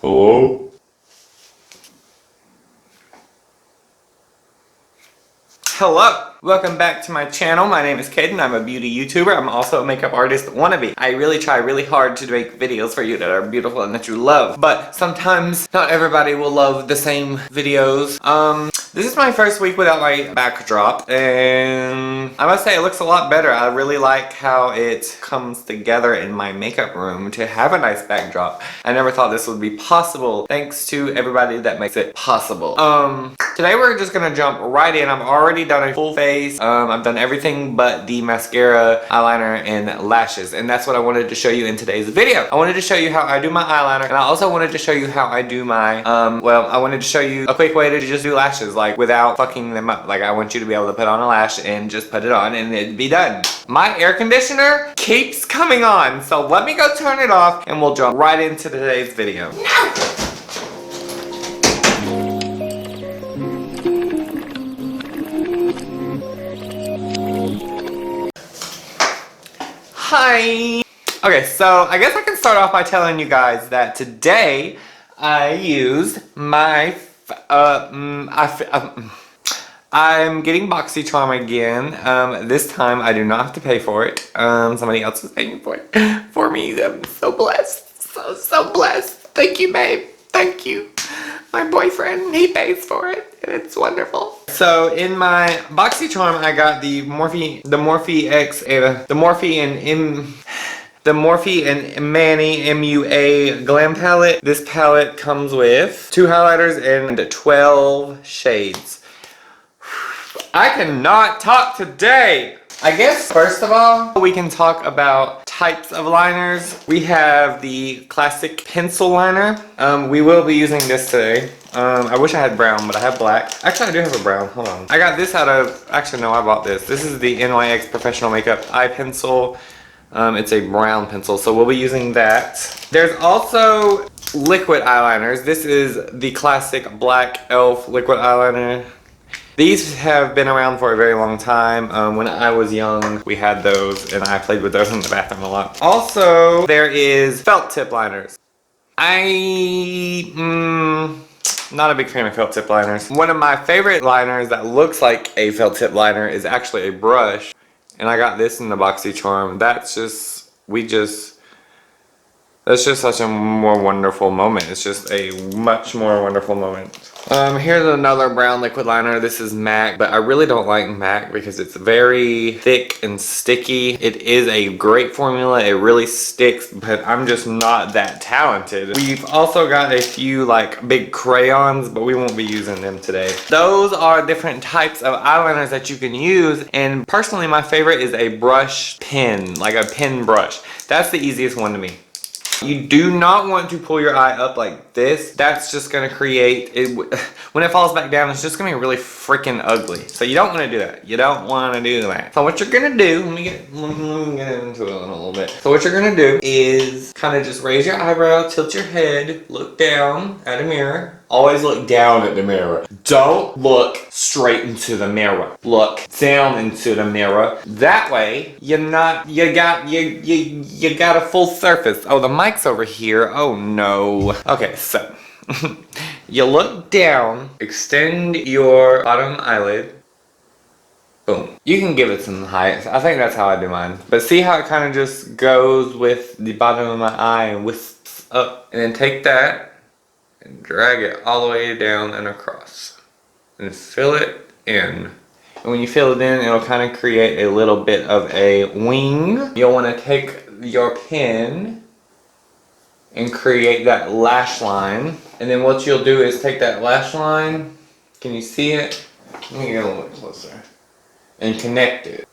Hello? Hello! Welcome back to my channel. My name is Caden. I'm a beauty YouTuber. I'm also a makeup artist wannabe. I really try really hard to make videos for you that are beautiful and that you love. But sometimes not everybody will love the same videos. This is my first week without my backdrop, and I must say it looks a lot better. I really like how it comes together in my makeup room to have a nice backdrop. I never thought this would be possible, thanks to everybody that makes it possible. Today we're just gonna jump right in. I've already done a full face. I've done everything but the mascara, eyeliner, and lashes, and that's what I wanted to show you in today's video. I wanted to show you how I do my eyeliner, and I also wanted to show you how I do my, I wanted to show you a quick way to just do lashes, like without fucking them up. Like I want you to be able to put on a lash and just put it on and it'd be done. My air conditioner keeps coming on, so let me go turn it off and we'll jump right into today's video. No! Hi! Okay, so I guess I can start off by telling you guys that today I used my I'm getting BoxyCharm again. This time I do not have to pay for it. Somebody else is paying for it for me. I'm so blessed. So blessed. Thank you, babe. Thank you. My boyfriend, he pays for it, and it's wonderful. So in my BoxyCharm, I got the Morphe and Manny MUA Glam Palette. This palette comes with 2 highlighters and 12 shades. I cannot talk today. I guess first of all, we can talk about types of liners. We have the classic pencil liner. We will be using this today. I wish I had brown, but I have black. Actually, I do have a brown. Hold on. I got this out of, actually no, I bought this. This is the NYX Professional Makeup Eye Pencil. It's a brown pencil, so we'll be using that. There's also liquid eyeliners. This is the classic Black Elf liquid eyeliner. These have been around for a very long time. When I was young, we had those, and I played with those in the bathroom a lot. Also, there is felt tip liners. Not a big fan of felt tip liners. One of my favorite liners that looks like a felt tip liner is actually a brush. And I got this in the BoxyCharm. That's just such a more wonderful moment. It's just a much more wonderful moment. Here's another brown liquid liner. This is MAC, but I really don't like MAC because it's very thick and sticky. It is a great formula. It really sticks, but I'm just not that talented. We've also got a few like big crayons, but we won't be using them today. Those are different types of eyeliners that you can use, and personally my favorite is a brush pen, like a pen brush. That's the easiest one to me. You do not want to pull your eye up like this. That's just going to create, when it falls back down, it's just going to be really freaking ugly. So you don't want to do that. You don't want to do that. So what you're going to do, let me get into it in a little bit. So what you're going to do is kind of just raise your eyebrow, tilt your head, look down at a mirror. Always look down at the mirror. Don't look straight into the mirror. Look down into the mirror. That way, you got a full surface. Oh, the mic's over here. Oh no. Okay, so you look down, extend your bottom eyelid. Boom. You can give it some height. I think that's how I do mine. But see how it kind of just goes with the bottom of my eye and wisps up. And then take that and drag it all the way down and across. And fill it in. And when you fill it in, it'll kind of create a little bit of a wing. You'll want to take your pen and create that lash line. And then what you'll do is take that lash line. Can you see it? Let me get a little closer. And connect it.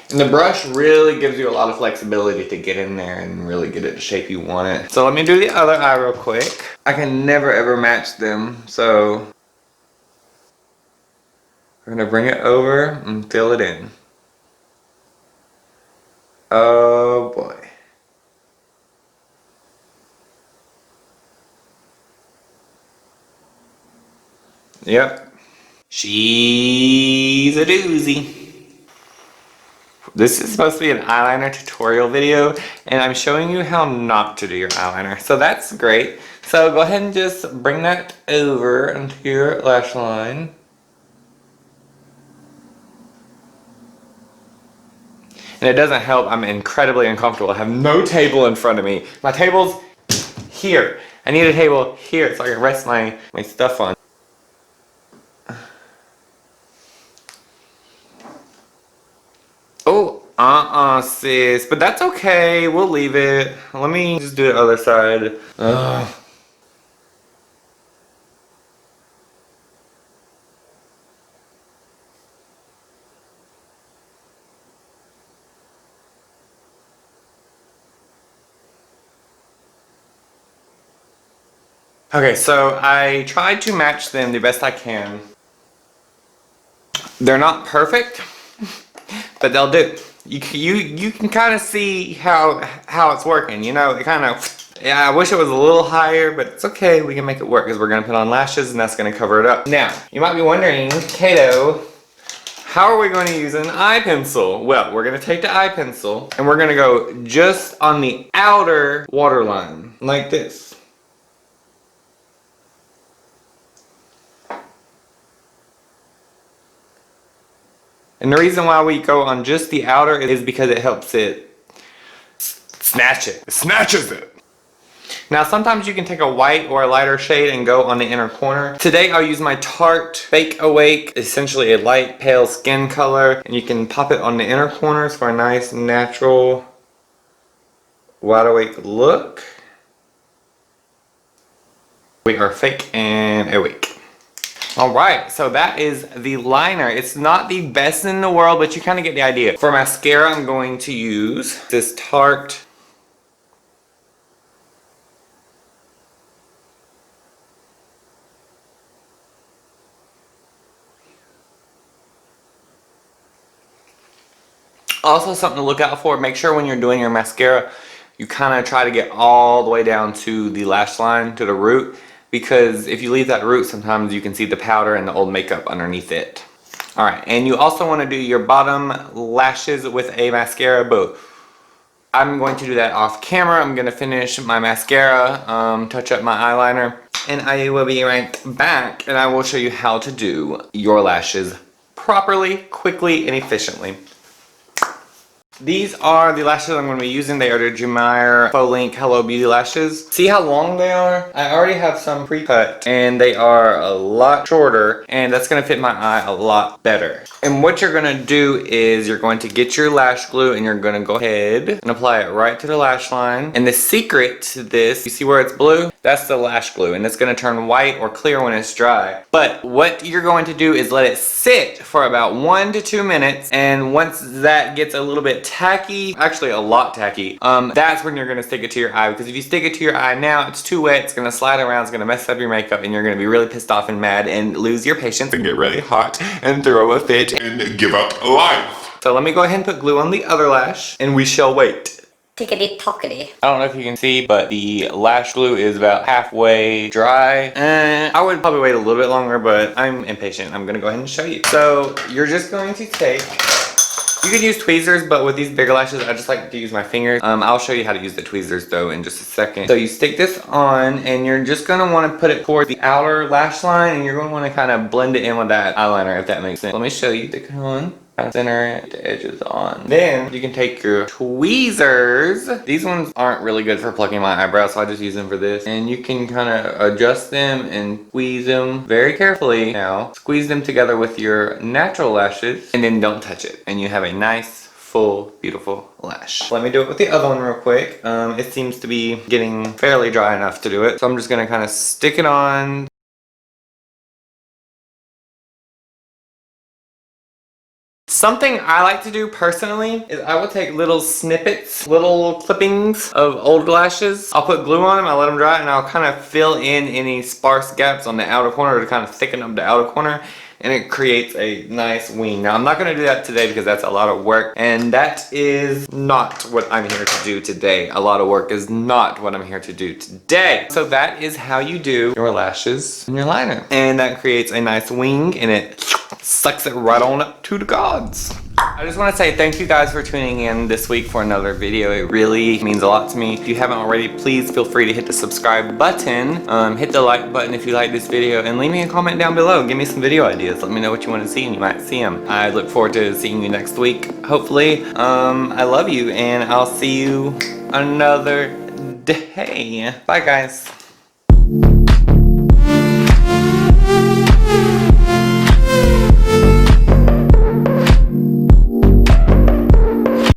And the brush really gives you a lot of flexibility to get in there and really get it the shape you want it. So let me do the other eye real quick. I can never ever match them, so we're gonna bring it over and fill it in. Oh boy. Yep. She's a doozy. This is supposed to be an eyeliner tutorial video, and I'm showing you how not to do your eyeliner. So that's great. So go ahead and just bring that over into your lash line. And it doesn't help, I'm incredibly uncomfortable. I have no table in front of me. My table's here. I need a table here so I can rest my stuff on. Oh, sis. But that's okay. We'll leave it. Let me just do the other side. Ugh. Okay, so I tried to match them the best I can. They're not perfect, but they'll do. You can kind of see how it's working. You know, it kind of. Yeah, I wish it was a little higher, but it's okay. We can make it work because we're gonna put on lashes, and that's gonna cover it up. Now, you might be wondering, Kato, how are we going to use an eye pencil? Well, we're gonna take the eye pencil and we're gonna go just on the outer waterline, like this. And the reason why we go on just the outer is because it helps it snatch it. It snatches it. Now sometimes you can take a white or a lighter shade and go on the inner corner. Today I'll use my Tarte Fake Awake, essentially a light pale skin color. And you can pop it on the inner corners for a nice natural wide awake look. We are fake and awake. Alright, so that is the liner. It's not the best in the world, but you kind of get the idea. For mascara, I'm going to use this Tarte Also something to look out for, make sure when you're doing your mascara, you kind of try to get all the way down to the lash line, to the root. Because if you leave that root, sometimes you can see the powder and the old makeup underneath it. Alright, and you also want to do your bottom lashes with a mascara, but I'm going to do that off camera. I'm going to finish my mascara, touch up my eyeliner, and I will be right back and I will show you how to do your lashes properly, quickly, and efficiently. These are the lashes I'm going to be using. They are the Jumeirah Faux Link Hello Beauty lashes. See how long they are? I already have some pre-cut and they are a lot shorter, and that's going to fit my eye a lot better. And what you're going to do is you're going to get your lash glue and you're going to go ahead and apply it right to the lash line. And the secret to this, you see where it's blue? That's the lash glue, and it's going to turn white or clear when it's dry. But what you're going to do is let it sit for about 1 to 2 minutes, and once that gets a little bit tacky, actually a lot tacky, that's when you're going to stick it to your eye. Because if you stick it to your eye now, it's too wet, it's going to slide around, it's going to mess up your makeup, and you're going to be really pissed off and mad and lose your patience and get really hot and throw a fit and give up life. So let me go ahead and put glue on the other lash, and we shall wait. Tickety tockety. I don't know if you can see, but the lash glue is about halfway dry. I would probably wait a little bit longer, but I'm impatient. I'm gonna go ahead and show you. So you're just going to take, you can use tweezers, but with these bigger lashes, I just like to use my fingers. I'll show you how to use the tweezers though in just a second. So you stick this on, and you're just gonna wanna put it toward the outer lash line, and you're gonna wanna kind of blend it in with that eyeliner, if that makes sense. Let me show you. Stick it on. Center the edges on. Then you can take your tweezers. These ones aren't really good for plucking my eyebrows, so I just use them for this. And you can kind of adjust them and squeeze them very carefully. Now, squeeze them together with your natural lashes, and then don't touch it. And you have a nice, full, beautiful lash. Let me do it with the other one real quick. It seems to be getting fairly dry enough to do it. So I'm just gonna kind of stick it on. Something I like to do personally is I will take little snippets, little clippings of old lashes. I'll put glue on them, I'll let them dry, and I'll kind of fill in any sparse gaps on the outer corner to kind of thicken up the outer corner, and it creates a nice wing. Now I'm not going to do that today because that's a lot of work, and that is not what I'm here to do today. A lot of work is not what I'm here to do today. So that is how you do your lashes and your liner. And that creates a nice wing, and it sucks it right on up to the gods. I just want to say thank you guys for tuning in this week for another video. It really means a lot to me. If you haven't already, please feel free to hit the subscribe button, hit the like button if you like this video, and leave me a comment down below. Give me some video ideas. Let me know what you want to see and you might see them. I look forward to seeing you next week, hopefully. I love you and I'll see you another day. Bye guys.